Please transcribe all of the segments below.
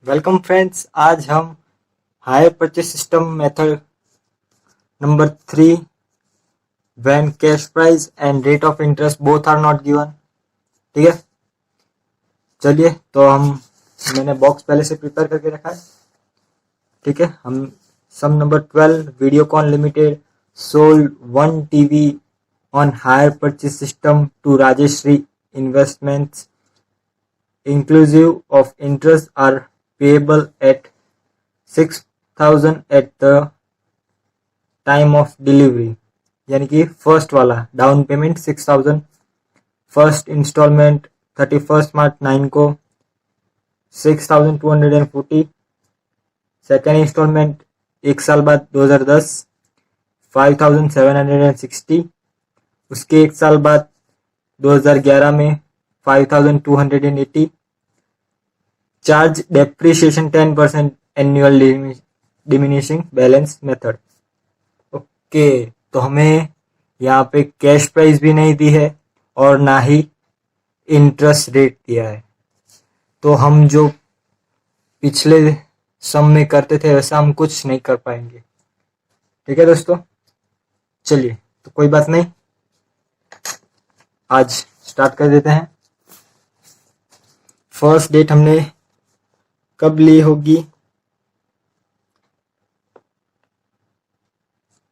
Welcome friends, आज हम hire purchase system method number 3 when cash price and rate of interest both are not given. ठीक है, चलिए तो मैंने बॉक्स पहले से प्रिपेयर करके रखा है। ठीक है, हम sum number 12 Videocon limited sold 1 TV on hire purchase system to Rajeshri investments inclusive of interest are payable at 6,000 at the time of delivery. यानी कि फर्स्ट वाला down payment 6,000, first instalment 31 March 9 को 6,240, सेकेंड इंस्टॉलमेंट एक साल बाद 2010 5,760, उसके एक साल बाद 2011 में 5,280, charge depreciation 10% annual diminishing balance method. Okay, तो हमें यहाँ पे कैश प्राइस भी नहीं दी है और ना ही इंटरेस्ट रेट दिया है, तो हम जो पिछले सम में करते थे वैसा हम कुछ नहीं कर पाएंगे। ठीक है दोस्तों, चलिए तो कोई बात नहीं, आज स्टार्ट कर देते हैं। फर्स्ट डेट हमने कब ली होगी?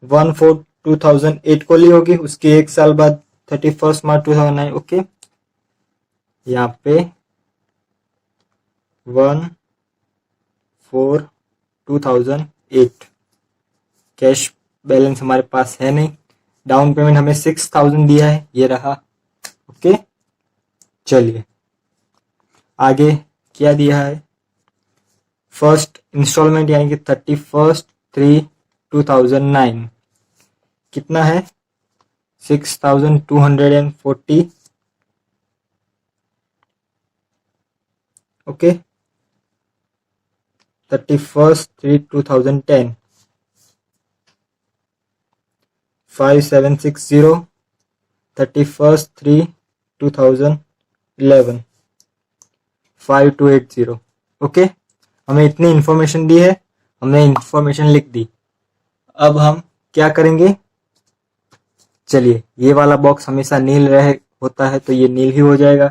1/4/2008 को ली होगी, उसके एक साल बाद 31 मार्च 2009। ओके, यहाँ पे 1/4/2008 कैश बैलेंस हमारे पास है नहीं, डाउन पेमेंट हमें 6,000 दिया है, ये रहा। ओके, चलिए आगे क्या दिया है। फर्स्ट इंस्टॉलमेंट यानी कि 31/3/2009 कितना है? 6,240। ओके, 31/3/2010 5,760, 31/3/2011 5,280। ओके, हमें इतनी इंफॉर्मेशन दी है, हमने इंफॉर्मेशन लिख दी। अब हम क्या करेंगे? चलिए, ये वाला बॉक्स हमेशा नील रहे होता है तो ये नील ही हो जाएगा।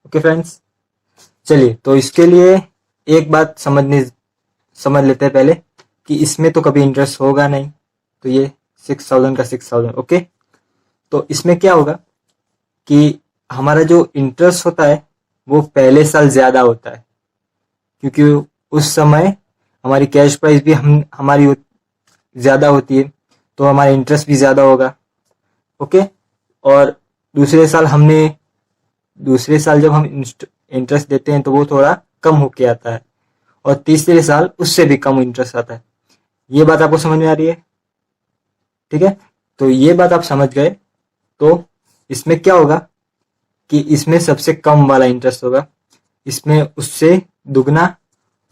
ओके फ्रेंड्स, चलिए तो इसके लिए एक बात समझ लेते हैं पहले कि इसमें तो कभी इंटरेस्ट होगा नहीं, तो ये 6,000 का 6,000। ओके, तो इसमें क्या होगा कि हमारा जो इंटरेस्ट होता है वो पहले साल ज्यादा होता है, क्योंकि उस समय हमारी कैश प्राइस भी हमारी ज्यादा होती है, तो हमारा इंटरेस्ट भी ज्यादा होगा। ओके, और दूसरे साल जब हम इंटरेस्ट देते हैं तो वो थोड़ा कम होके आता है, और तीसरे साल उससे भी कम इंटरेस्ट आता है। ये बात आपको समझ में आ रही है? ठीक है, तो ये बात आप समझ गए। तो इसमें क्या होगा कि इसमें सबसे कम वाला इंटरेस्ट होगा, इसमें उससे दुगना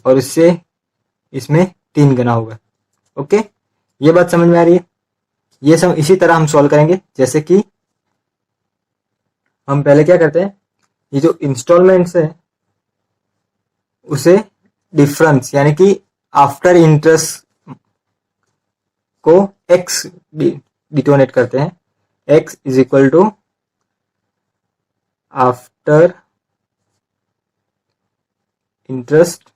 और इसमें 3 गुना होगा। ओके, ये बात समझ में आ रही है? ये सब इसी तरह हम सॉल्व करेंगे, जैसे कि हम पहले क्या करते हैं, ये जो इंस्टॉलमेंट्स है उसे डिफरेंस यानी कि आफ्टर इंटरेस्ट को x डिटोनेट करते हैं। x is equal to after interest.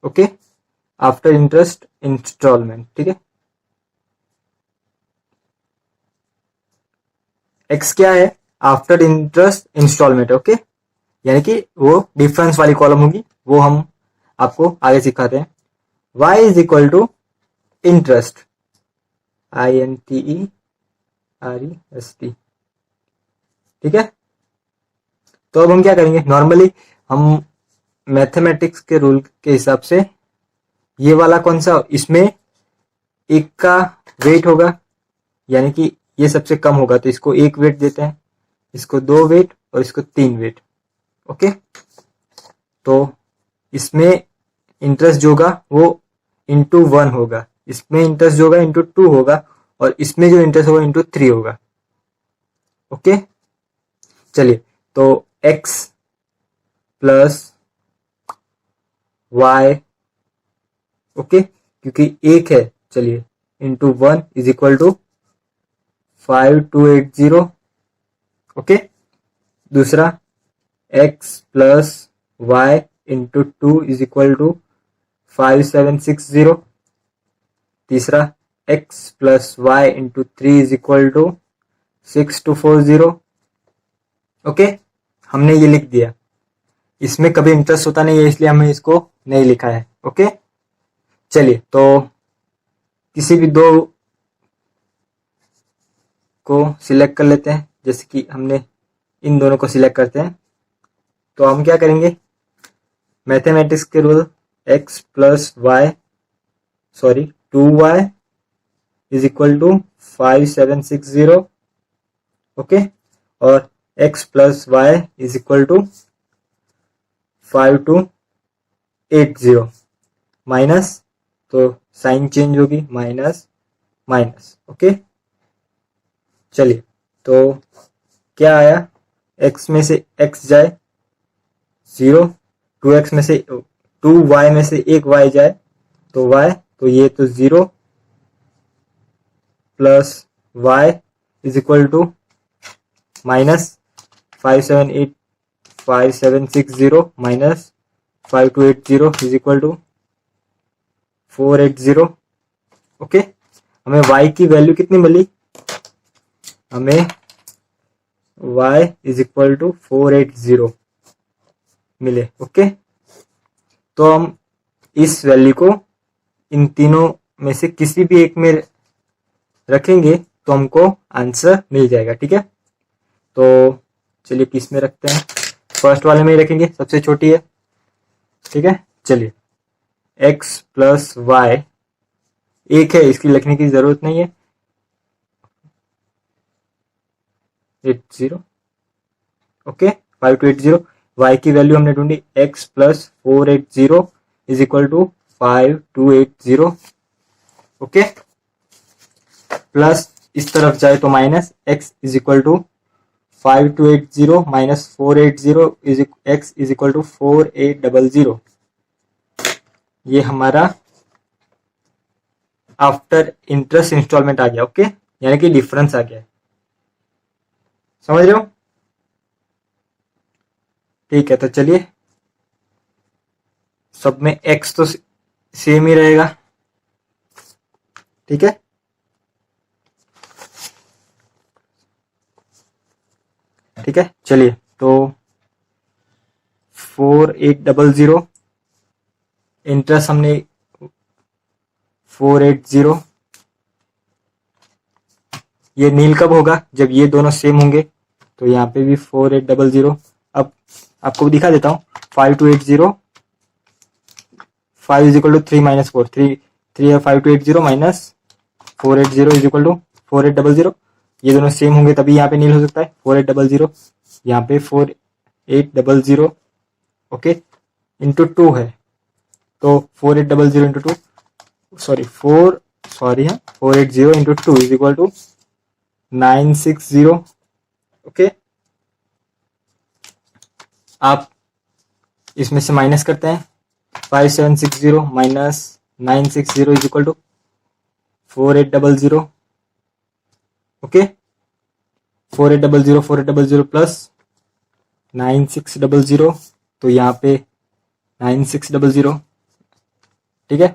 Okay, after interest instalment. ठीक है, x क्या है? After interest installment. ओके, यानी कि वो डिफरेंस वाली कॉलम होगी, वो हम आपको आगे सिखाते हैं। y is equal to interest, INTEREST। ठीक है, तो अब हम क्या करेंगे, नॉर्मली हम मैथमेटिक्स के रूल के हिसाब से ये वाला कौन सा, इसमें एक का वेट होगा, यानी कि ये सबसे कम होगा तो इसको 1 वेट देते हैं, इसको 2 वेट और इसको 3 वेट। ओके, तो इसमें इंटरेस्ट जो होगा वो इंटू 1 होगा, इसमें इंटरेस्ट जो होगा इंटू 2 होगा, और इसमें जो इंटरेस्ट होगा इंटू 3 होगा। ओके, चलिए तो x प्लस y, ओके, क्योंकि एक है, चलिए, into 1 is equal to 5280, okay. दूसरा x plus Y into 2 is equal to 5760। तीसरा x plus Y into 3 is equal to 6240, okay. हमने ये लिख दिया। इसमें कभी इंटरेस्ट होता नहीं है, इसलिए हमने इसको नहीं लिखा है, ओके। चलिए, तो किसी भी दो को सिलेक्ट कर लेते हैं, जैसे कि हमने इन दोनों को सिलेक्ट करते हैं। तो हम क्या करेंगे, मैथमेटिक्स के rule, x plus Y, sorry 2y is equal to 5760, okay, और x plus Y is equal to 5280, minus, तो साइन चेंज होगी, माइनस माइनस, ओके। चलिए, तो क्या आया, x में से x जाए 0, 2x में से 2y में से एक y जाए तो y, तो ये तो 0 plus y is equal to minus 5760 minus 5280 is equal to 480, okay. हमें y की वैल्यू कितनी मिली, हमें y इज इक्वल टू 480 मिले, ओके। तो हम इस वैल्यू को इन तीनों में से किसी भी एक में रखेंगे तो हमको आंसर मिल जाएगा, ठीक है। तो चलिए किस में रखते हैं, फर्स्ट वाले में ही रखेंगे, सबसे छोटी है, ठीक है। चलिए, x प्लस वाई एक है, इसकी लिखने की जरूरत नहीं है, 80, ओके, 5280। y की वैल्यू हमने ढूंढी, x plus 480 is equal to 5280, okay. Plus इस तरफ जाए तो minus, x is equal to 5280 minus 480 is x is equal to 4800। ये हमारा आफ्टर इंटरेस्ट इंस्टॉलमेंट आ गया, ओके, यानी कि डिफरेंस आ गया, समझ रहे हो, ठीक है। तो चलिए, सब में x तो सेम ही रहेगा, ठीक है। ठीक है, चलिए, तो 4800, इंटरेस्ट हमने 480, ये नील कब होगा, जब ये दोनों सेम होंगे, तो यहाँ पे भी 4800। अब आपको भी दिखा देता हूँ, 5280, 5 इज इक्वल टू 3 माइनस 4, 3 है, 5280 माइनस 480 इज इक्वल टू 4800। ये दोनों सेम होंगे तभी यहाँ पे नील हो सकता है, 4800, यहाँ पे 4800, ओके, इंटू 2 है, तो 4800 into 2, sorry 480 into 2 is equal to 960, okay. आप इसमें से माइनस करते हैं, 5760 minus 960 is equal to 4800, okay. 4800 plus 9600, तो यहाँ पे 9600, ठीक है।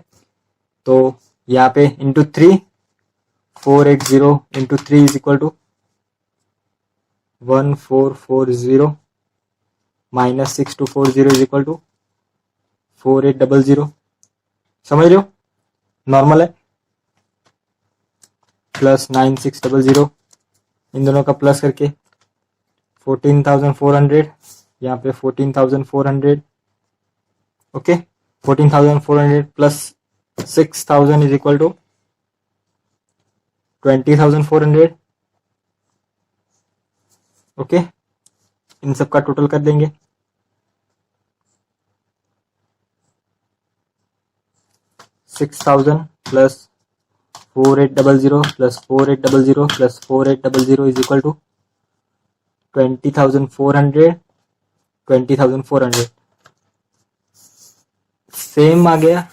तो यहाँ पे into 3, 480 into 3 is equal to 1440 minus 6240 is equal to 4800, समझ रहे हो, नॉर्मल है। प्लस 9600, इन दोनों का प्लस करके 14,400, यहाँ पे 14,400, okay. 14,400 plus 6,000 is equal to 20,400, okay. इन सब का टोटल कर देंगे, 6,000 plus 4800 plus 4800 plus 4800 is equal to 20,400, 20,400, same आ गया,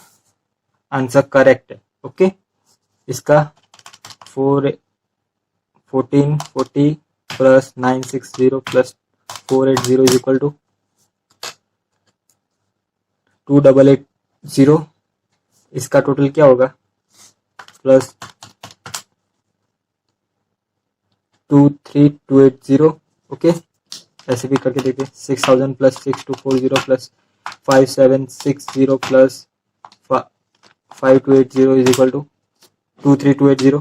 आंसर करेक्ट है। ओके, इसका 1440 plus 960 plus 480 is equal to 2880। इसका टोटल क्या होगा, प्लस 23280। ओके, ऐसे भी करके देखिए, 6000 plus 6240 plus 5760 plus 5280 is equal to 23280।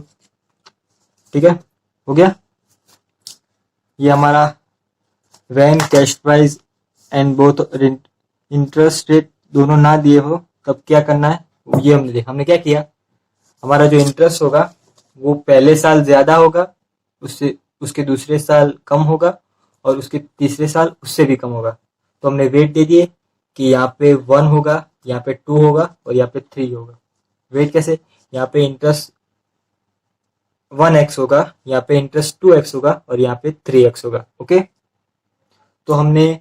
ठीक है, हो गया। ये हमारा when cash price and both interest rate दोनों ना दिए हो तब क्या करना है, ये हमने क्या किया, हमारा जो इंटरेस्ट होगा वो पहले साल ज्यादा होगा, उससे उसके दूसरे साल कम होगा, और उसके तीसरे साल उससे भी कम होगा। तो हमने वेट दे दिए कि यहाँ पे 1 होगा, यहाँ पे 2 होगा और यहाँ पे 3 होगा। वेट कैसे, यहाँ पे इंटरेस्ट 1x होगा, यहाँ पे इंटरेस्ट 2x होगा और यहाँ पे 3x होगा। ओके, तो हमने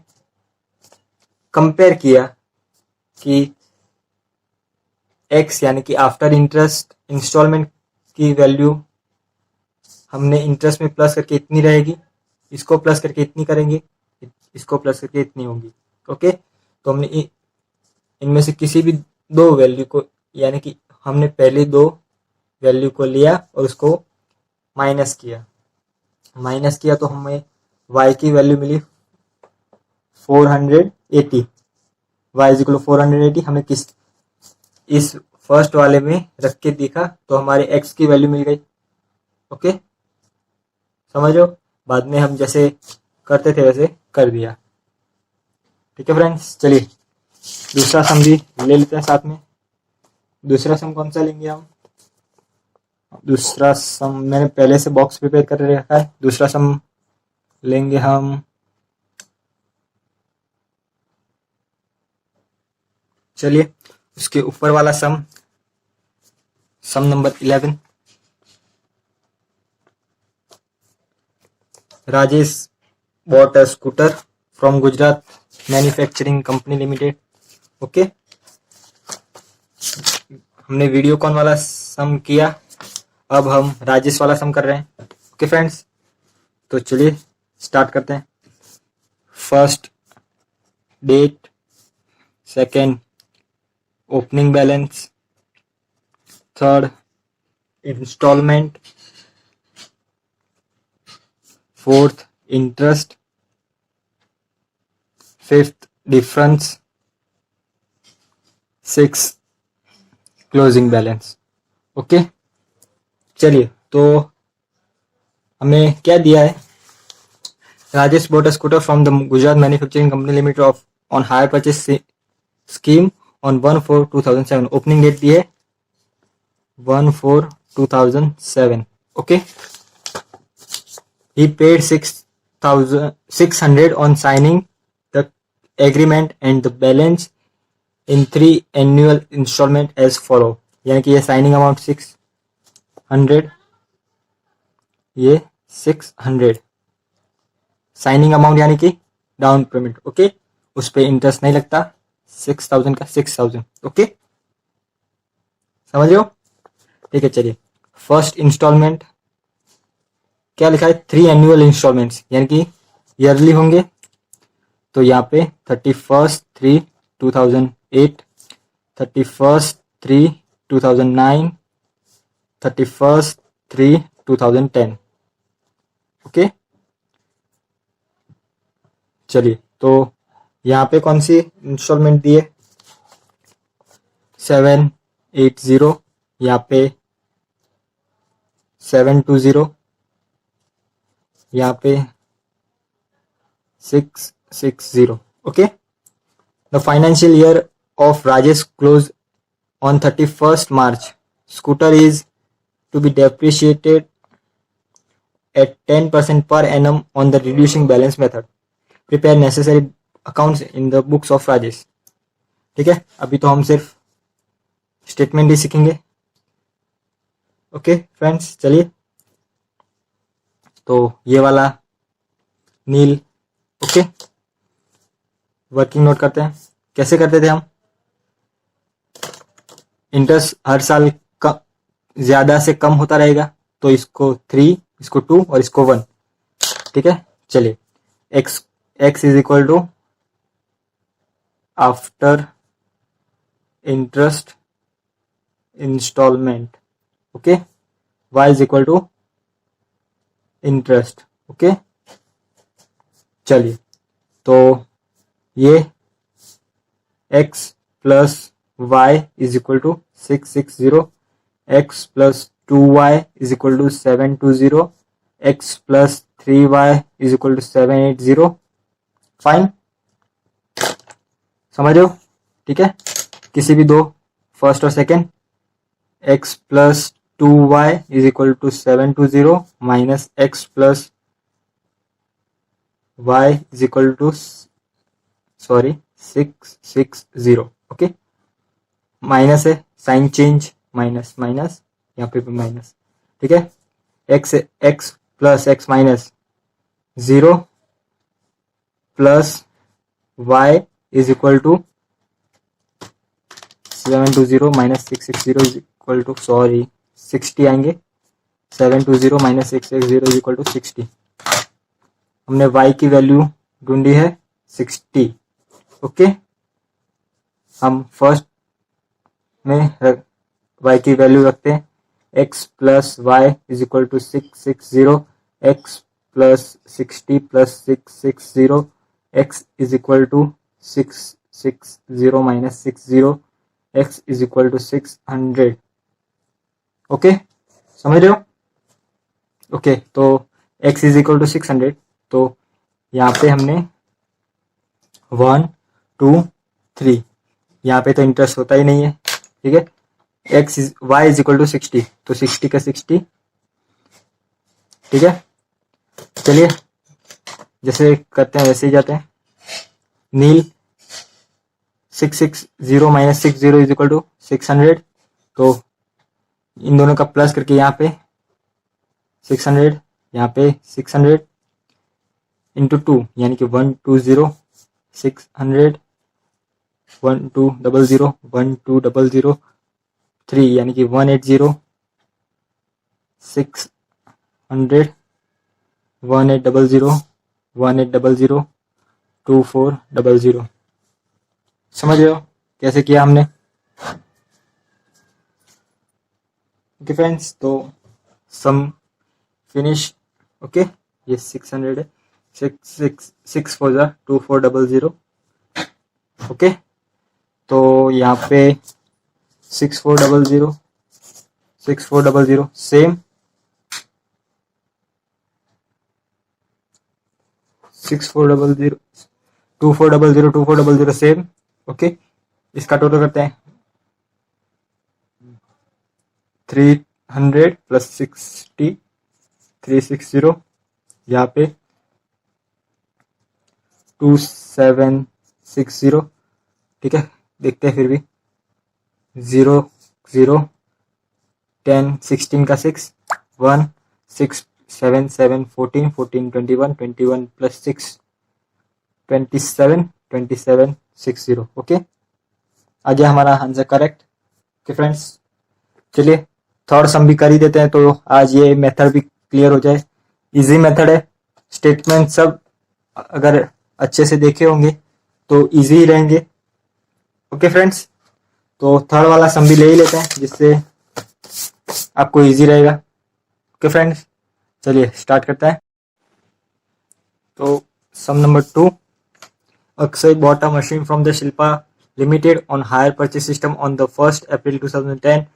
कंपेयर किया कि x यानी कि आफ्टर इंटरेस्ट इंस्टॉलमेंट की वैल्यू हमने इंटरेस्ट में प्लस करके इतनी रहेगी, इसको प्लस करके इतनी करेंगे, इसको प्लस करके इतनी होगी। ओके, तो हमने इनमें से किसी भी दो वैल्यू को, यानी कि हमने पहले दो वैल्यू को लिया और उसको माइनस किया तो हमें y की वैल्यू मिली 480। y इज इक्वल 480 हमें इस फर्स्ट वाले में रख के देखा तो हमारे x की वैल्यू मिल गई। ओके, समझो, बाद में हम जैसे करते थे वैसे कर दिया। ठीक है फ्रेंड्स, चलिए दूसरा सम भी ले लेते हैं साथ में। दूसरा सम कौन सा लेंगे हम, दूसरा सम मैंने पहले से बॉक्स प्रिपेयर कर रखा है। दूसरा सम लेंगे हम, चलिए उसके ऊपर वाला sum number 11। Rajesh bought a scooter from Gujarat Manufacturing Company Limited। Okay, हमने वीडियो कॉन वाला सम किया, अब हम राजेश वाला सम कर रहे हैं। ओके फ्रेंड्स, तो चलिए स्टार्ट करते हैं। First date, second opening balance, third installment, fourth interest, fifth difference, six closing balance. Okay, चलिए तो हमें क्या दिया है, Rajesh bought a scooter from the Gujarat Manufacturing Company Limited on hire purchase scheme on 1/4/2007। Opening date दी है 1/4/2007। Okay, he paid 6,600 on signing the agreement and the balance in 3 annual installment as follow। यानी कि ये signing amount 600, ये 600 signing amount यानी कि down payment. Okay, उस पर इंटरेस्ट नहीं लगता, 6,000 का 6,000। ओके, समझ रहे हो। ठीक है, चलिए फर्स्ट इंस्टॉलमेंट क्या लिखा है, 3 एनुअल इंस्टॉलमेंट्स यानी कि ईयरली होंगे। तो यहाँ पे 31/3/2008, 31/3/2009, 31/3/2010। ओके, चलिए तो यहाँ पे कौन सी इंस्टॉलमेंट दी है, 780, यहाँ पे 720, यहाँ पे 660। Okay, the financial year of Rajesh close on 31st March। Scooter is to be depreciated at 10% per annum on the reducing balance method। Prepare necessary accounts in the books of Rajesh। ठीक है, अभी तो हम सिर्फ स्टेटमेंट ही सीखेंगे। Okay friends, चलिए तो ये वाला नील। ओके, वर्किंग नोट करते हैं, कैसे करते थे हम, इंटरेस्ट हर साल ज्यादा से कम होता रहेगा, तो इसको 3, इसको 2 और इसको 1। ठीक है, चलिए x is equal to after interest installment, okay, y is equal to interest, okay. चलिए तो ये x plus y is equal to 660, x plus 2y is equal to 720, x plus 3y is equal to 780। Fine, समझ रहे हो? ठीक है, किसी भी दो, फर्स्ट और second. x plus 2y is equal to 720 minus x plus y is equal to 660, okay. Minus है, साइन चेंज, माइनस माइनस, यहाँ पे भी माइनस, ठीक है। x plus x minus 0 plus y is equal to 720 minus 660 is equal to 60 आएंगे। 720 minus 660 is equal to 60। हमने y की value ढूंढी है 60, ओके। हम फर्स्ट में y की वैल्यू रखते हैं, x plus Y is equal to 660, x plus 60 plus 660, x is equal to 660 minus 60, x is equal to 600, okay, समझ रहे हो? ओके, तो x इज इक्वल टू 600, तो यहाँ पे हमने 1 2 3, यहाँ पे तो इंटरेस्ट होता ही नहीं है, ठीक है। y इज इक्वल टू 60, तो 60 का 60, ठीक है। चलिए जैसे करते हैं वैसे ही जाते हैं। नील 660 माइनस 60 इज इक्वल टू 600, तो इन दोनों का प्लस करके यहाँ पे 600, यहाँ पे 600 इंटू 2, यानी कि 120, 600, 1200, 1200, 3 यानी कि 180, 600, 1800, 1800, 2400। समझ रहे हो कैसे किया हमने? ओके फ्रेंड्स, तो सम फिनिश, ओके। ये 600 है, 6 4 जा 2400, ओके। तो यहाँ पे 6400, 6400 सेम, 6400, 2400, 2400 सेम, ओके। इसका टोटल करते हैं 300 प्लस 60, 360, यहाँ पे 2760, ठीक है। देखते हैं फिर भी 0 0 10 16 का 6 1 6 7 7 14 14 21 21 प्लस 6 27 27 60, ओके। आ गया हमारा आंसर करेक्ट, ओके फ्रेंड्स। चलिए थर्ड सम भी कर ही देते हैं, तो आज ये मेथड भी क्लियर हो जाए। इजी मेथड है, स्टेटमेंट सब अगर अच्छे से देखे होंगे तो इजी ही रहेंगे, ओके फ्रेंड्स। तो थर्ड वाला सम भी ले ही लेते हैं, जिससे आपको इजी रहेगा, ओके फ्रेंड्स। चलिए स्टार्ट करते हैं। तो सम number 2, Akshay bought a machine from the Shilpa Limited on hire purchase system on the 1st April 2010.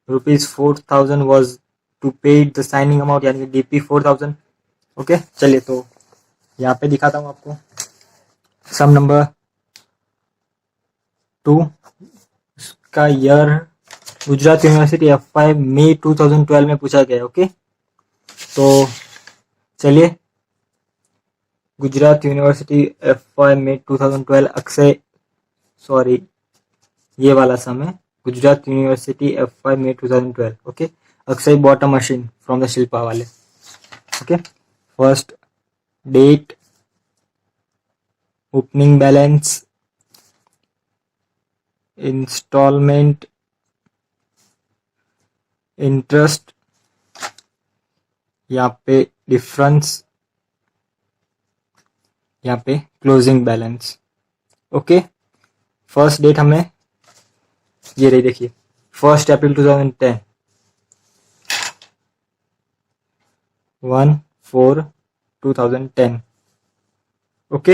Rupees 4000 was to pay the signing amount, यानी कि DP 4000, ओके। चलिए तो यहाँ पे दिखाता हूँ आपको सम नंबर 2। इसका ईयर गुजरात यूनिवर्सिटी FY मई 2012 में पूछा गया, ओके। तो चलिए गुजरात यूनिवर्सिटी FY मई 2012 अक्षय, सॉरी ये वाला सम है, गुजरात यूनिवर्सिटी FY मई 2012, okay. Akshay bought a machine from the Shilpa वाले, okay. First date, opening balance, installment, interest, यहाँ पे डिफरेंस, यहाँ पे closing balance. Okay, first date हमें ये रही, देखिए 1 अप्रैल 2010, 1/4/2010। Okay,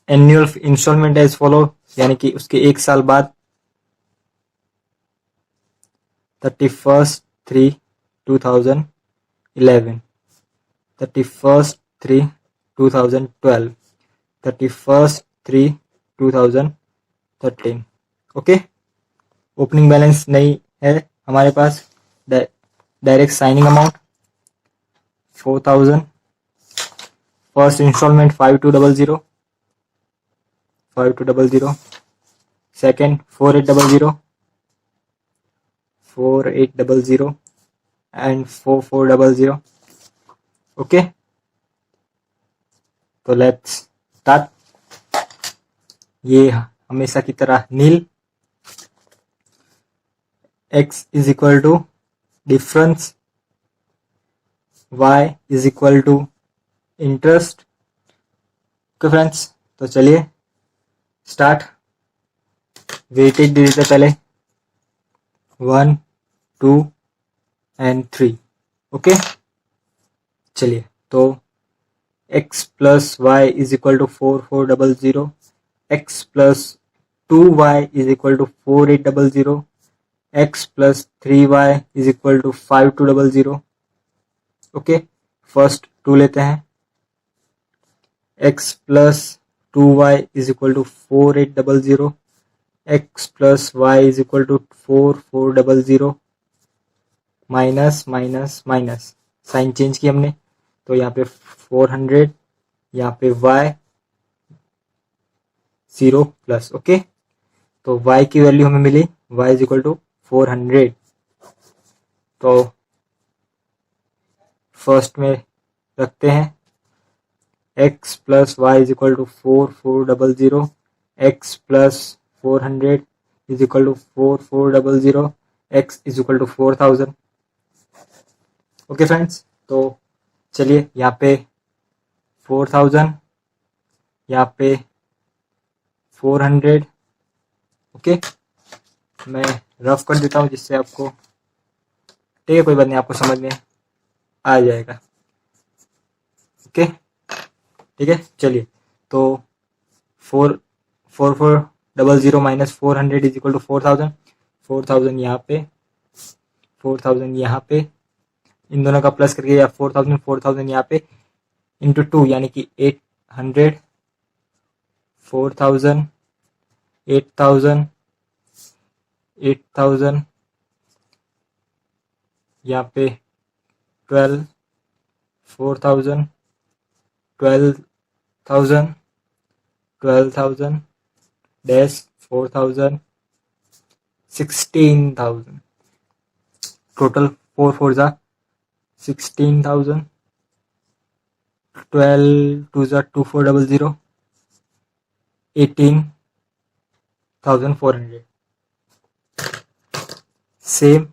annual installment as follow, यानी कि उसके 1 साल बाद 31/3/2011, 31/3/2012, 31/3/2013। ओके, ओपनिंग बैलेंस नहीं है हमारे पास, direct signing amount 4,000, first installment 5200, 5200, second 4800, 4800 and 4400। Okay, तो लेट्स स्टार्ट। ये हमेशा की तरह नील, x is equal to difference, y is equal to interest. Okay friends, तो चलिए स्टार्ट। वेटेज दे देते पहले 1, 2 एंड 3। ओके, चलिए तो x plus Y is equal to 4400, x plus 2y is equal to 4800, x plus 3y is equal to 5200। Okay, first 2 लेते हैं, x plus 2y is equal to 4800, x plus y is equal to 4400, minus minus minus, sign change की हमने, तो यहाँ पे 400, यहाँ पे y 0 plus. Okay, तो y की वैल्यू हमें मिली, y इज इक्वल टू 400। तो फर्स्ट में रखते हैं, x plus Y is equal to 4400, x plus 400 is equal to 4400, x is equal to 4000। Okay friends, तो चलिए यहाँ पे 4000, यहाँ पे 400। ओके, मैं रफ कर देता हूँ जिससे आपको, ठीक है कोई बात नहीं, आपको समझ में आ जाएगा। ओके, ठीक है, चलिए तो 4400 माइनस 400 इज इक्वल टू 4000, 4000 यहाँ पे, 4000 यहाँ पे, इन दोनों का प्लस करके या 4000 यहाँ पे इंटू 2, यानी कि 800, 4000, 8000, 8000, यहाँ पे 12, 4000, 12,000, 12,000 डैश 4,000, 16,000, टोटल 4 4 जा 16,000, 12 2 जा 2400, 18,400। सेम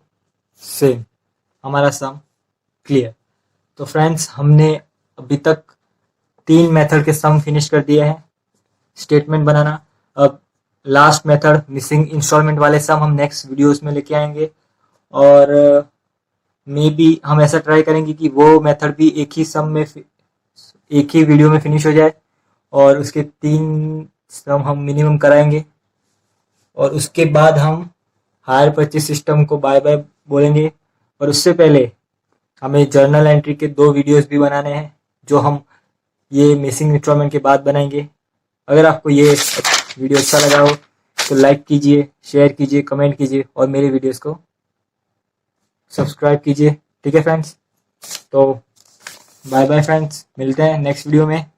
हमारा सम क्लियर। तो फ्रेंड्स, हमने अभी तक 3 मेथड के सम फिनिश कर दिए हैं, स्टेटमेंट बनाना। अब लास्ट मेथड मिसिंग इंस्टॉलमेंट वाले सम हम नेक्स्ट वीडियोस में लेके आएंगे, और मे बी हम ऐसा ट्राई करेंगे कि वो मेथड भी एक ही वीडियो में फिनिश हो जाए, और उसके 3 सम हम मिनिमम कराएंगे, और उसके बाद हम हायर परचेस सिस्टम को बाय बाय बोलेंगे। और उससे पहले हमें जर्नल एंट्री के 2 वीडियोस भी बनाने हैं, जो हम ये मिसिंग इंस्टॉलमेंट के बाद बनाएंगे। अगर आपको ये वीडियो अच्छा लगा हो तो लाइक कीजिए, शेयर कीजिए, कमेंट कीजिए, और मेरे वीडियोस को सब्सक्राइब कीजिए। ठीक है फ्रेंड्स, तो बाय बाय फ्रेंड्स, मिलते हैं नेक्स्ट वीडियो में।